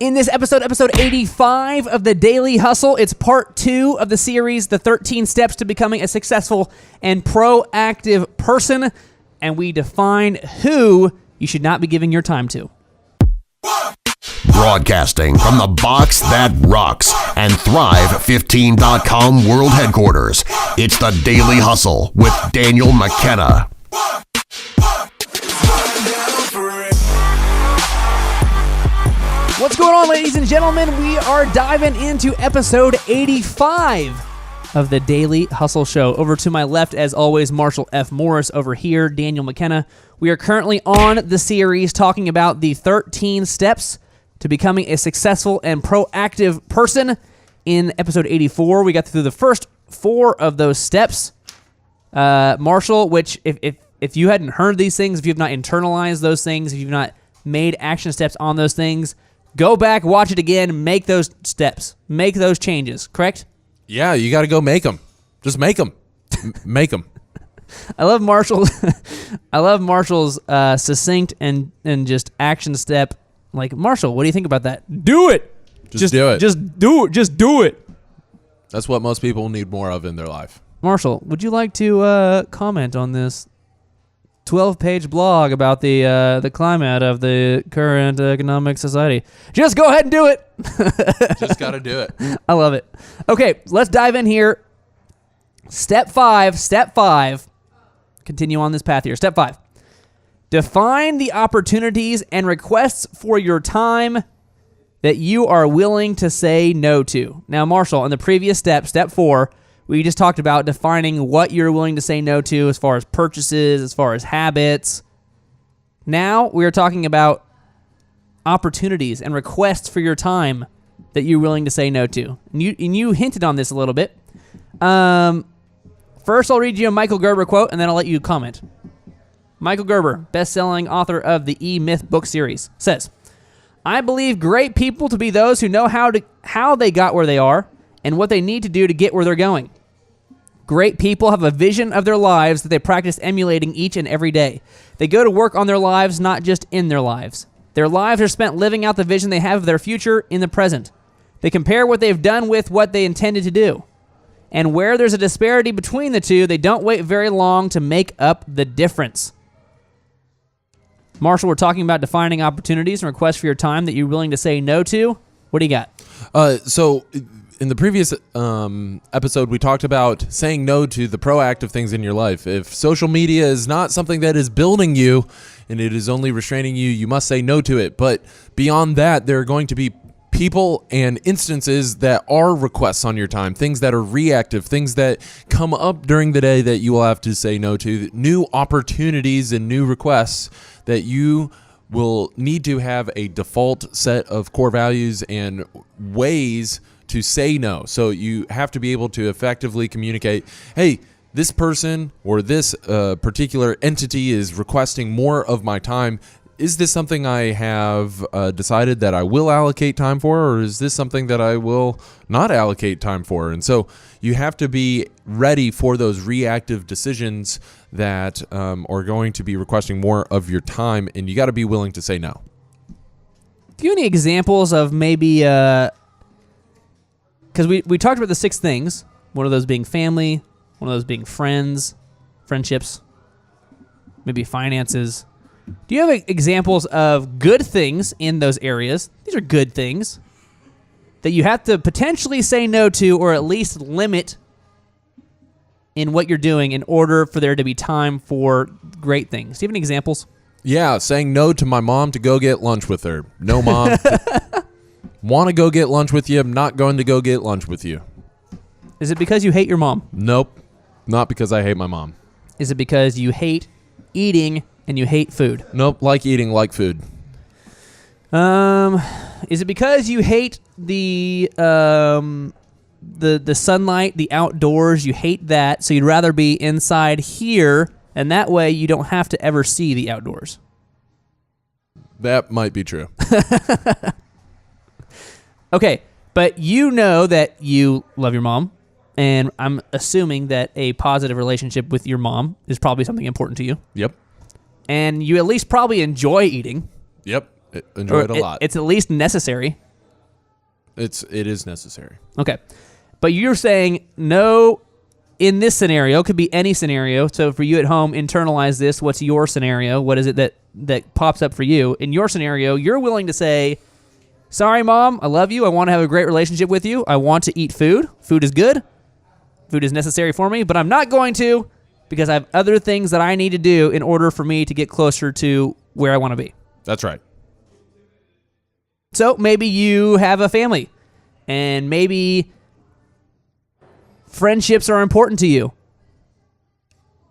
In this episode 85 of The Daily Hustle, it's part 2 of the series, The 13 Steps to Becoming a Successful and Proactive Person, and we define who you should not be giving your time to. Broadcasting from the box that rocks and Thrive15.com world headquarters, it's The Daily Hustle with Daniel McKenna. What's going on, ladies and gentlemen? We are diving into episode 85 of the Daily Hustle Show. Over to my left, as always, Marshall F. Morris. Over here, Daniel McKenna. We are currently on the series talking about the 13 steps to becoming a successful and proactive person. In episode 84, we got through the first 4 of those steps. Marshall, which if you hadn't heard these things, if you've not internalized those things, if you've not made action steps on those things, go back, watch it again, make those steps, make those changes, correct? Yeah, you got to go make them. Just make them. Make them. I love Marshall's succinct and just action step. Like, Marshall, what do you think about that? Do it. Just do it. Just do it. Just do it. That's what most people need more of in their life. Marshall, would you like to comment on this 12-page blog about the climate of the current economic society? Just go ahead and do it. Just got to do it. I love it. Okay, let's dive in here. Step 5. Continue on this path here. Step 5. Define the opportunities and requests for your time that you are willing to say no to. Now, Marshall, in the previous step, step 4, we just talked about defining what you're willing to say no to as far as purchases, as far as habits. Now we are talking about opportunities and requests for your time that you're willing to say no to. And you hinted on this a little bit. First, I'll read you a Michael Gerber quote, and then I'll let you comment. Michael Gerber, best-selling author of the E-Myth book series, says, "I believe great people to be those who know how they got where they are and what they need to do to get where they're going. Great people have a vision of their lives that they practice emulating each and every day. They go to work on their lives, not just in their lives. Their lives are spent living out the vision they have of their future in the present. They compare what they've done with what they intended to do. And where there's a disparity between the two, they don't wait very long to make up the difference." Marshall, we're talking about defining opportunities and requests for your time that you're willing to say no to. What do you got? So in the previous episode, we talked about saying no to the proactive things in your life. If social media is not something that is building you and it is only restraining you, you must say no to it. But beyond that, there are going to be people and instances that are requests on your time, things that are reactive, things that come up during the day that you will have to say no to, new opportunities and new requests that you will need to have a default set of core values and ways to say no. So you have to be able to effectively communicate, hey, this person or this particular entity is requesting more of my time. Is this something I have decided that I will allocate time for, or is this something that I will not allocate time for? And so you have to be ready for those reactive decisions that are going to be requesting more of your time, and you got to be willing to say no. Do you have any examples of maybe, because we talked about the 6 things, one of those being family, one of those being friendships, maybe finances. Do you have examples of good things in those areas? These are good things that you have to potentially say no to, or at least limit in what you're doing in order for there to be time for great things. Do you have any examples? Yeah, saying no to my mom to go get lunch with her. No, Mom. Want to go get lunch with you. I'm not going to go get lunch with you. Is it because you hate your mom? Nope. Not because I hate my mom. Is it because you hate eating and you hate food? Nope. Like eating, like food. Is it because you hate the sunlight, the outdoors? You hate that, so you'd rather be inside here, and that way you don't have to ever see the outdoors? That might be true. Okay, but you know that you love your mom, and I'm assuming that a positive relationship with your mom is probably something important to you. Yep. And you at least probably enjoy eating. Yep. Enjoy it a lot. It's at least necessary. It is necessary. Okay. But you're saying no in this scenario, could be any scenario. So for you at home, internalize this. What's your scenario? What is it that pops up for you? In your scenario, you're willing to say, sorry, Mom, I love you. I want to have a great relationship with you. I want to eat food. Food is good. Food is necessary for me, but I'm not going to because I have other things that I need to do in order for me to get closer to where I want to be. That's right. So maybe you have a family, and maybe friendships are important to you.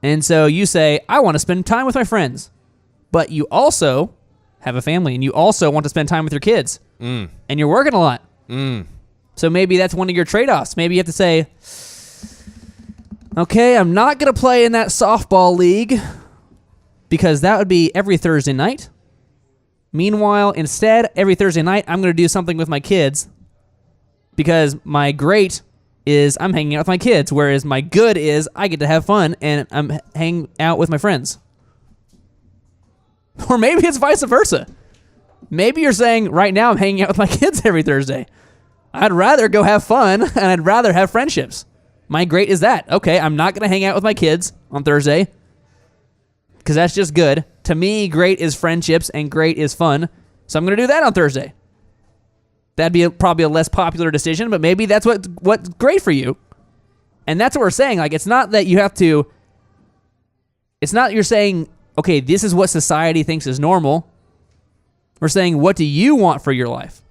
And so you say, I want to spend time with my friends. But you also have a family, and you also want to spend time with your kids. And you're working a lot. So maybe that's one of your trade-offs. Maybe you have to say, okay, I'm not going to play in that softball league because that would be every Thursday night. Meanwhile, instead, every Thursday night, I'm going to do something with my kids because my great is I'm hanging out with my kids, whereas my good is I get to have fun and I'm hanging out with my friends. Or maybe it's vice versa. Maybe you're saying, right now I'm hanging out with my kids every Thursday. I'd rather go have fun and I'd rather have friendships. My great is that. Okay, I'm not going to hang out with my kids on Thursday because that's just good. To me, great is friendships and great is fun. So I'm going to do that on Thursday. That'd be probably a less popular decision, but maybe that's what's great for you. And that's what we're saying. Like, it's not that you have to, it's not you're saying, okay, this is what society thinks is normal. We're saying, what do you want for your life?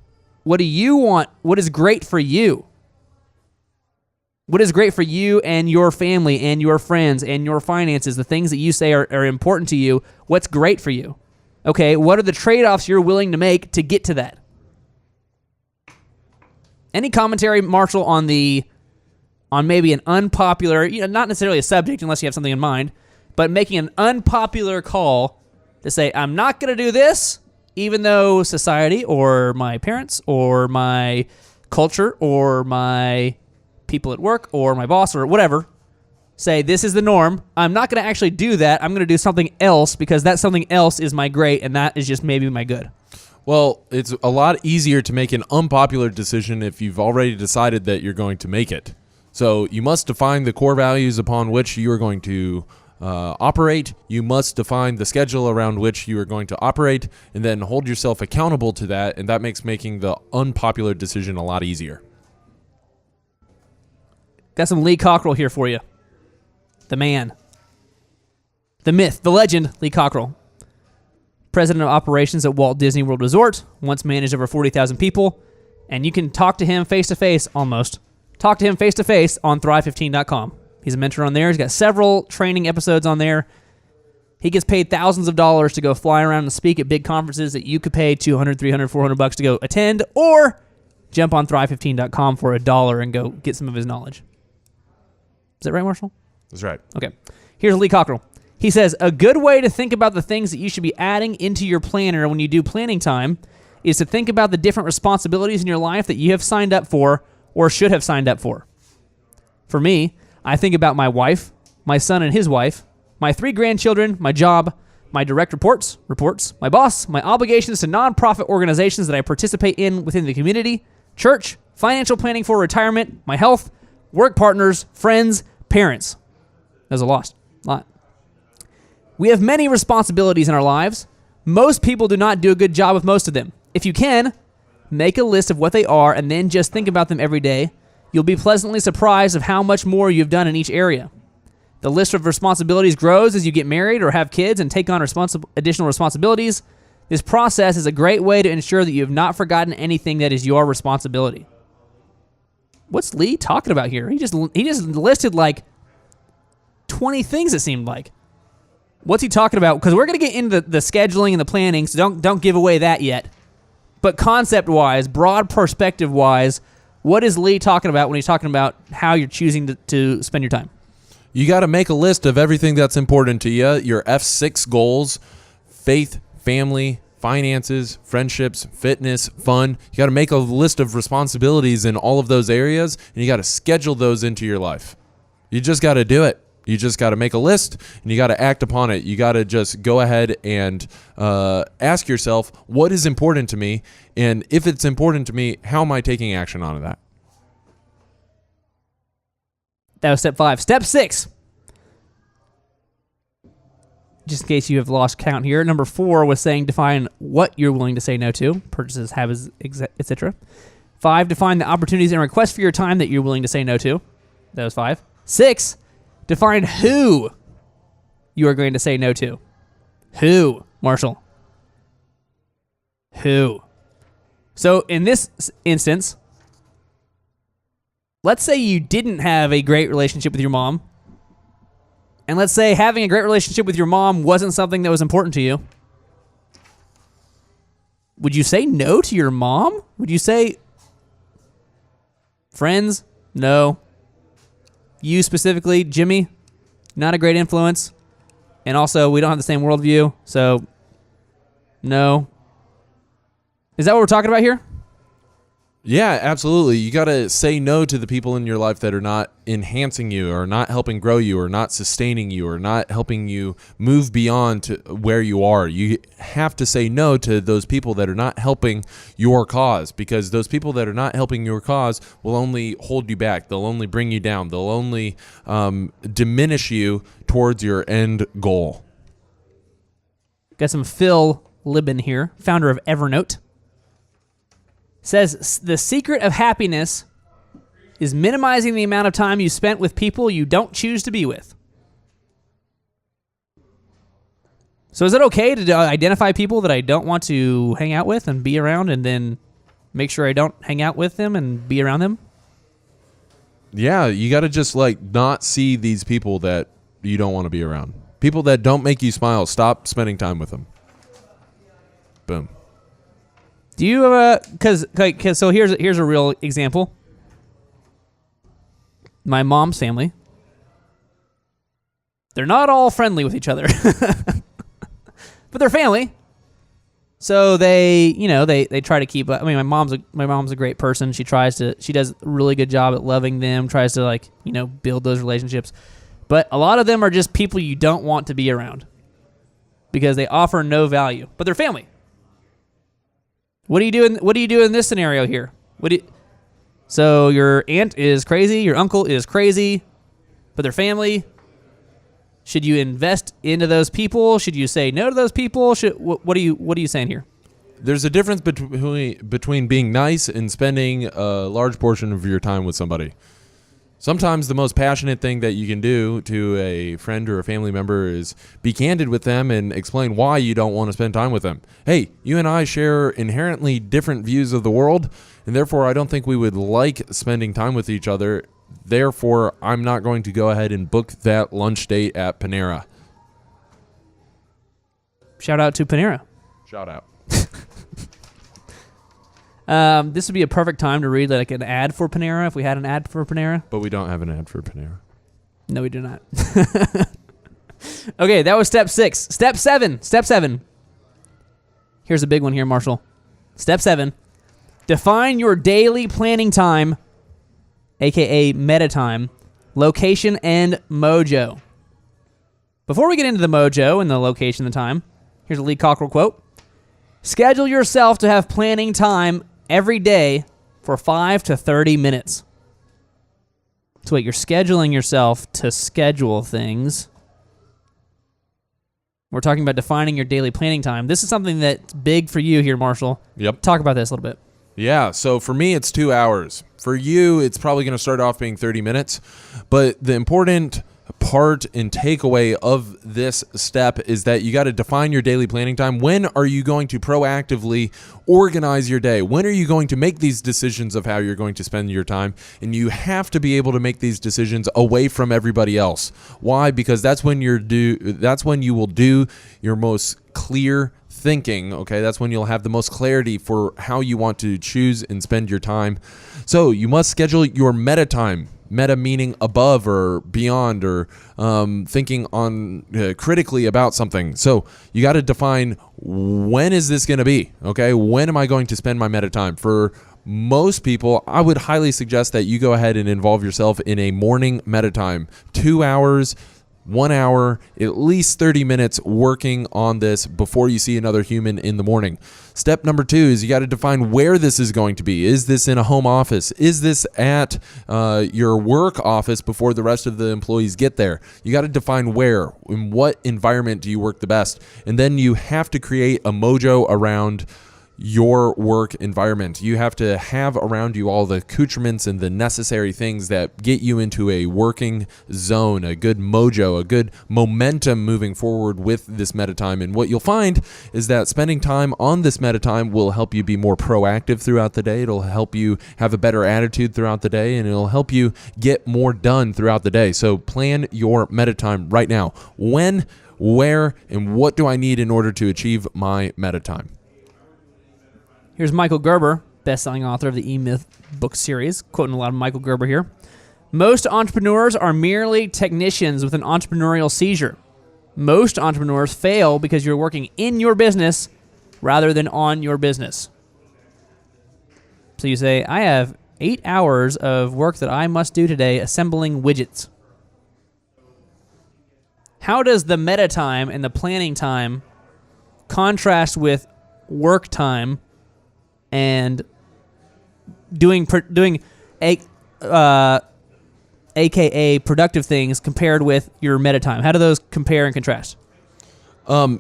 What do you want? What is great for you? What is great for you and your family and your friends and your finances, the things that you say are important to you? What's great for you? Okay, what are the trade-offs you're willing to make to get to that? Any commentary, Marshall, on maybe an unpopular, not necessarily a subject unless you have something in mind, but making an unpopular call to say, I'm not going to do this, even though society or my parents or my culture or my people at work or my boss or whatever say this is the norm. I'm not going to actually do that. I'm going to do something else because that something else is my great and that is just maybe my good. Well, it's a lot easier to make an unpopular decision if you've already decided that you're going to make it. So you must define the core values upon which you are going to operate. You must define the schedule around which you are going to operate and then hold yourself accountable to that. And that makes making the unpopular decision a lot easier. Got some Lee Cockrell here for you. The man. The myth. The legend, Lee Cockrell. President of operations at Walt Disney World Resort. Once managed over 40,000 people. And you can talk to him face-to-face, almost. Talk to him face-to-face on Thrive15.com. He's a mentor on there. He's got several training episodes on there. He gets paid thousands of dollars to go fly around and speak at big conferences that you could pay $200, $300, $400 to go attend. Or jump on Thrive15.com for $1 and go get some of his knowledge. Is that right, Marshall? That's right. Okay. Here's Lee Cockrell. He says, a good way to think about the things that you should be adding into your planner when you do planning time is to think about the different responsibilities in your life that you have signed up for or should have signed up for. For me, I think about my wife, my son and his wife, my 3 grandchildren, my job, my direct reports, my boss, my obligations to nonprofit organizations that I participate in within the community, church, financial planning for retirement, my health, work partners, friends, parents. That was a lot. We have many responsibilities in our lives. Most people do not do a good job with most of them. If you can, make a list of what they are and then just think about them every day. You'll be pleasantly surprised of how much more you've done in each area. The list of responsibilities grows as you get married or have kids and take on additional responsibilities. This process is a great way to ensure that you have not forgotten anything that is your responsibility. What's Lee talking about here? He just listed like 20 things, it seemed like. What's he talking about? Because we're going to get into the scheduling and the planning, so don't give away that yet. But concept-wise, broad perspective-wise, what is Lee talking about when he's talking about how you're choosing to spend your time? You got to make a list of everything that's important to you, your F6 goals, faith, family, finances, friendships, fitness, fun. You got to make a list of responsibilities in all of those areas, and you got to schedule those into your life. You just got to do it. You just got to make a list and you got to act upon it. You got to just go ahead and ask yourself, what is important to me? And if it's important to me, how am I taking action on that? That was step 5. Step 6. Just in case you have lost count here. Number 4 was saying define what you're willing to say no to, purchases, habits, etc. 5, define the opportunities and requests for your time that you're willing to say no to. That was 5. 6, define who you are going to say no to. Who, Marshall? Who? So in this instance, let's say you didn't have a great relationship with your mom. And let's say having a great relationship with your mom wasn't something that was important to you. Would you say no to your mom? Would you say friends? No. You specifically, Jimmy, not a great influence. And also, we don't have the same worldview, so no. Is that what we're talking about here? Yeah, absolutely. You got to say no to the people in your life that are not enhancing you or not helping grow you or not sustaining you or not helping you move beyond to where you are. You have to say no to those people that are not helping your cause, because those people that are not helping your cause will only hold you back. They'll only bring you down. They'll only diminish you towards your end goal. Got some Phil Libin here, founder of Evernote. Says the secret of happiness is minimizing the amount of time you spent with people you don't choose to be with. So is it okay to identify people that I don't want to hang out with and be around, and then make sure I don't hang out with them and be around them? Yeah, you got to just not see these people that you don't want to be around. People that don't make you smile, stop spending time with them. Boom. Do you so here's a real example. My mom's family. They're not all friendly with each other. But they're family. So they try to keep up. I mean, my mom's a great person. She does a really good job at loving them, tries to build those relationships. But a lot of them are just people you don't want to be around because they offer no value. But they're family. What do you do in this scenario here? So your aunt is crazy, your uncle is crazy, but they're family. Should you invest into those people? Should you say no to those people? What are you saying here? There's a difference between being nice and spending a large portion of your time with somebody. Sometimes the most passionate thing that you can do to a friend or a family member is be candid with them and explain why you don't want to spend time with them. Hey, you and I share inherently different views of the world, and therefore I don't think we would like spending time with each other. Therefore, I'm not going to go ahead and book that lunch date at Panera. Shout out to Panera. Shout out. This would be a perfect time to read an ad for Panera if we had an ad for Panera. But we don't have an ad for Panera. No, we do not. Okay, that was step 6. Step 7. Here's a big one here, Marshall. Step 7. Define your daily planning time, aka meta time, location, and mojo. Before we get into the mojo and the location and the time, here's a Lee Cockrell quote. Schedule yourself to have planning time every day for 5 to 30 minutes. So wait, you're scheduling yourself to schedule things. We're talking about defining your daily planning time. This is something that's big for you here, Marshall. Yep. Talk about this a little bit. Yeah, so for me, it's 2 hours. For you, it's probably going to start off being 30 minutes. But the important part and takeaway of this step is that you got to define your daily planning time. When are you going to proactively organize your day? When are you going to make these decisions of how you're going to spend your time? And you have to be able to make these decisions away from everybody else. Why? Because that's when you will do your most clear thinking. Okay, that's when you'll have the most clarity for how you want to choose and spend your time. So you must schedule your meta time. Meta meaning above or beyond, or thinking on critically about something. So you got to define, when is this going to be? Okay, when am I going to spend my meta time? For most people, I would highly suggest that you go ahead and involve yourself in a morning meta time. 2 hours 1 hour, at least 30 minutes working on this before you see another human in the morning. Step number 2 is you got to define where this is going to be. Is this in a home office? Is this at your work office before the rest of the employees get there? You got to define where, in what environment do you work the best? And then you have to create a mojo around your work environment. You have to have around you all the accoutrements and the necessary things that get you into a working zone, a good mojo, a good momentum moving forward with this meta time. And what you'll find is that spending time on this meta time will help you be more proactive throughout the day. It'll help you have a better attitude throughout the day, and it'll help you get more done throughout the day. So plan your meta time right now. When, where, and what do I need in order to achieve my meta time? Here's Michael Gerber, best-selling author of the E-Myth book series, quoting a lot of Michael Gerber here. Most entrepreneurs are merely technicians with an entrepreneurial seizure. Most entrepreneurs fail because you're working in your business rather than on your business. So you say, I have 8 hours of work that I must do today assembling widgets. How does the meta time and the planning time contrast with work time and doing AKA productive things compared with your meta time? How do those compare and contrast?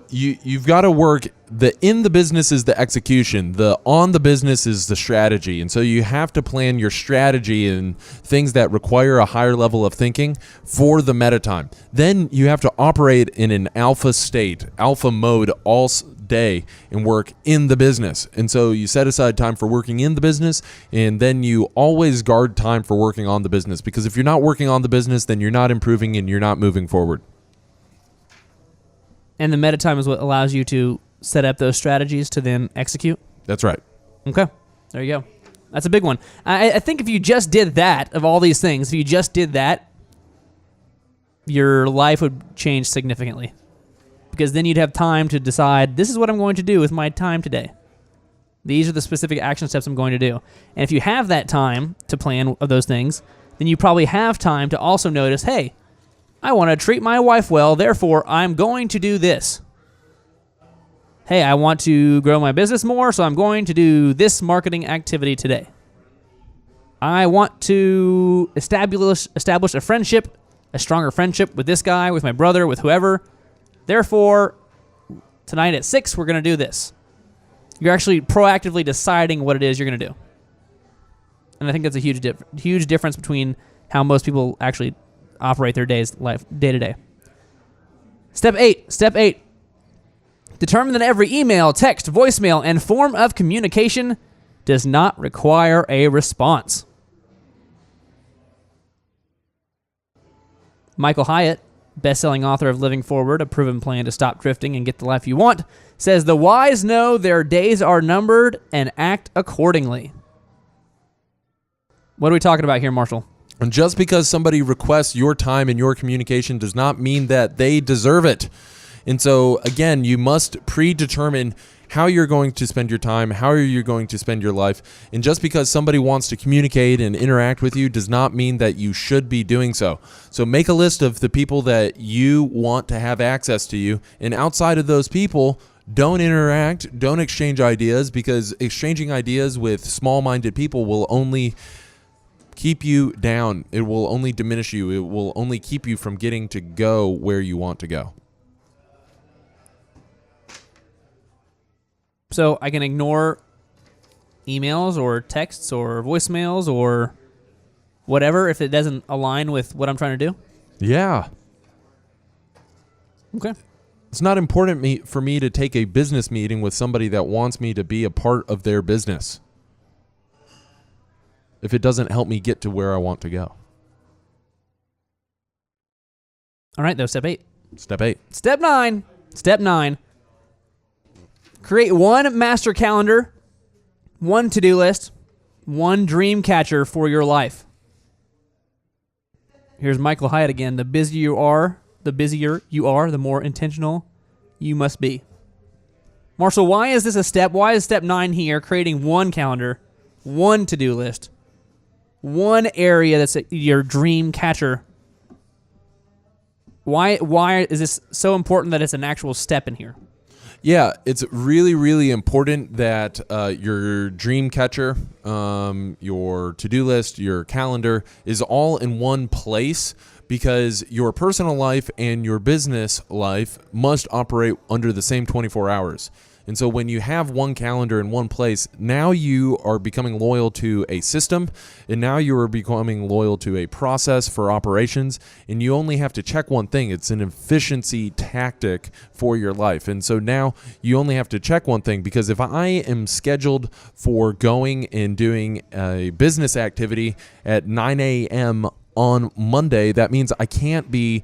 You've got to work. The in the business is the execution. The on the business is the strategy. And so you have to plan your strategy and things that require a higher level of thinking for the meta time. Then you have to operate in an alpha state, alpha mode all day and work in the business. And so you set aside time for working in the business, and then you always guard time for working on the business, because if you're not working on the business, then you're not improving and you're not moving forward. And the meta time is what allows you to set up those strategies to then execute? That's right. Okay. There you go. That's a big one. I think if you just did that, of all these things, if you just did that, your life would change significantly. Because then you'd have time to decide, this is what I'm going to do with my time today. These are the specific action steps I'm going to do. And if you have that time to plan of those things, then you probably have time to also notice, hey, I want to treat my wife well, therefore I'm going to do this. Hey, I want to grow my business more, so I'm going to do this marketing activity today. I want to establish a friendship, a stronger friendship with this guy, with my brother, with whoever. Therefore, tonight at 6, we're going to do this. You're actually proactively deciding what it is you're going to do. And I think that's a huge difference between how most people actually operate their day to day. Step 8. Determine that every email, text, voicemail, and form of communication does not require a response. Michael Hyatt, best-selling author of Living Forward, A Proven Plan to Stop Drifting and Get the Life You Want, says the wise know their days are numbered and act accordingly. What are we talking about here, Marshall? And just because somebody requests your time and your communication does not mean that they deserve it. And so, again, you must predetermine how you're going to spend your time, how are you going to spend your life. And just because somebody wants to communicate and interact with you does not mean that you should be doing so. So make a list of the people that you want to have access to you. And outside of those people, don't interact, don't exchange ideas, because exchanging ideas with small-minded people will only keep you down. It will only diminish you. It will only keep you from getting to go where you want to go. So I can ignore emails or texts or voicemails or whatever if it doesn't align with what I'm trying to do? Yeah. Okay. It's not important for me to take a business meeting with somebody that wants me to be a part of their business if it doesn't help me get to where I want to go. All right, though, step 8. Step 8. Step 9. Create one master calendar, one to-do list, one dream catcher for your life. Here's Michael Hyatt again. The busier you are, the more intentional you must be. Marshall, why is this a step? Why is step 9 here, creating one calendar, one to-do list, one area that's your dream catcher? Why is this so important that it's an actual step in here? Yeah, it's really, really important that your dream catcher, your to-do list, your calendar is all in one place, because your personal life and your business life must operate under the same 24 hours. And so when you have one calendar in one place, now you are becoming loyal to a system, and now you are becoming loyal to a process for operations, and you only have to check one thing. It's an efficiency tactic for your life. And so now you only have to check one thing, because if I am scheduled for going and doing a business activity at 9 a.m. on Monday, that means I can't be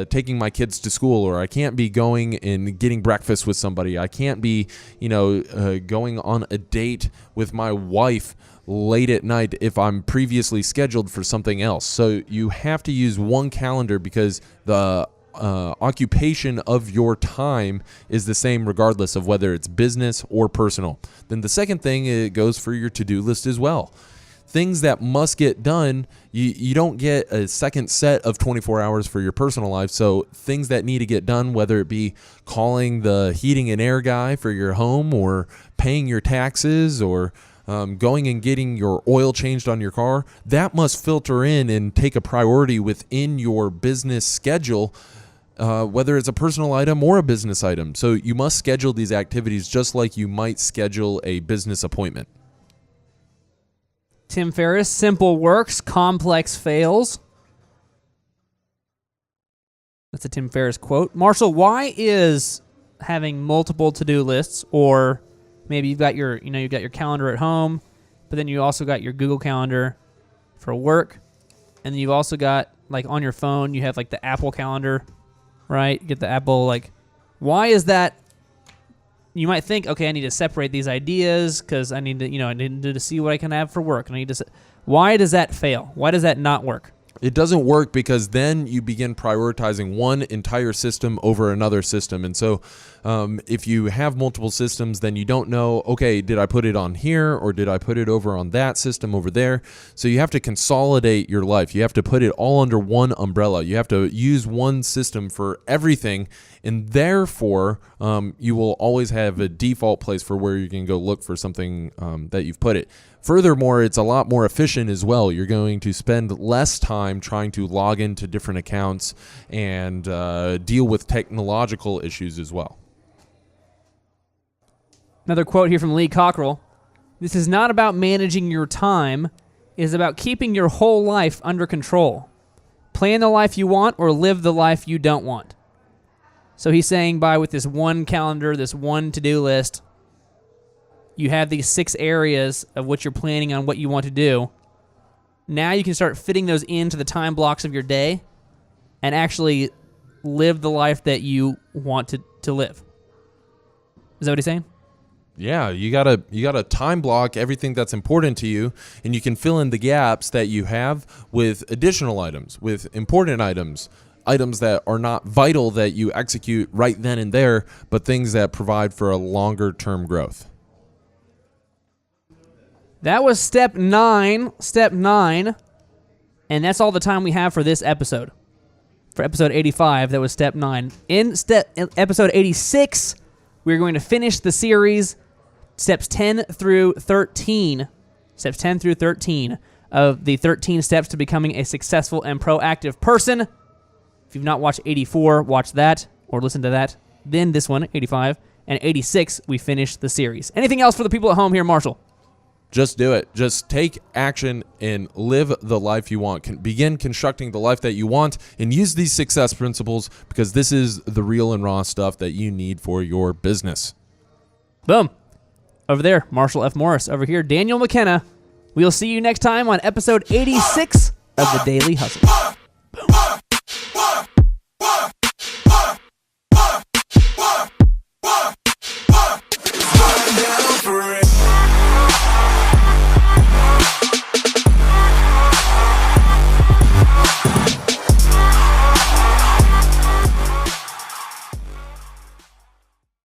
taking my kids to school, or I can't be going and getting breakfast with somebody. I can't be, going on a date with my wife late at night if I'm previously scheduled for something else. So you have to use one calendar, because the occupation of your time is the same regardless of whether it's business or personal. Then the second thing, it goes for your to-do list as well. Things that must get done, you don't get a second set of 24 hours for your personal life. So things that need to get done, whether it be calling the heating and air guy for your home, or paying your taxes, or going and getting your oil changed on your car, that must filter in and take a priority within your business schedule, whether it's a personal item or a business item. So you must schedule these activities just like you might schedule a business appointment. Tim Ferriss, simple works, complex fails. That's a Tim Ferriss quote. Marshall, why is having multiple to-do lists, or maybe you've got your calendar at home, but then you also got your Google Calendar for work, and then you've also got, like, on your phone, you have, like, the Apple Calendar, right? You get the Apple, like, why is that? You might think, okay, I need to separate these ideas because I need to see what I can have for work. Why does that fail? Why does that not work? It doesn't work because then you begin prioritizing one entire system over another system. And so if you have multiple systems, then you don't know, okay, did I put it on here, or did I put it over on that system over there? So you have to consolidate your life. You have to put it all under one umbrella. You have to use one system for everything. And therefore, you will always have a default place for where you can go look for something that you've put it. Furthermore, it's a lot more efficient as well. You're going to spend less time trying to log into different accounts and deal with technological issues as well. Another quote here from Lee Cockrell. This is not about managing your time. It is about keeping your whole life under control. Plan the life you want, or live the life you don't want. So he's saying with this one calendar, this one to-do list, you have these 6 areas of what you're planning on, what you want to do. Now you can start fitting those into the time blocks of your day and actually live the life that you want to live. Is that what he's saying? Yeah, you gotta time block everything that's important to you, and you can fill in the gaps that you have with additional items, with important items that are not vital that you execute right then and there, but things that provide for a longer term growth. That was step 9, and that's all the time we have for this episode. For episode 85, that was step 9. In episode 86, we're going to finish the series, steps 10 through 13 of the 13 steps to becoming a successful and proactive person. If you've not watched 84, watch that or listen to that. Then this one, 85, and 86, we finish the series. Anything else for the people at home here, Marshall? Just do it. Just take action and live the life you want. Begin constructing the life that you want, and use these success principles, because this is the real and raw stuff that you need for your business. Boom. Over there, Marshall F. Morris. Over here, Daniel McKenna. We'll see you next time on episode 86 of The Daily Hustle.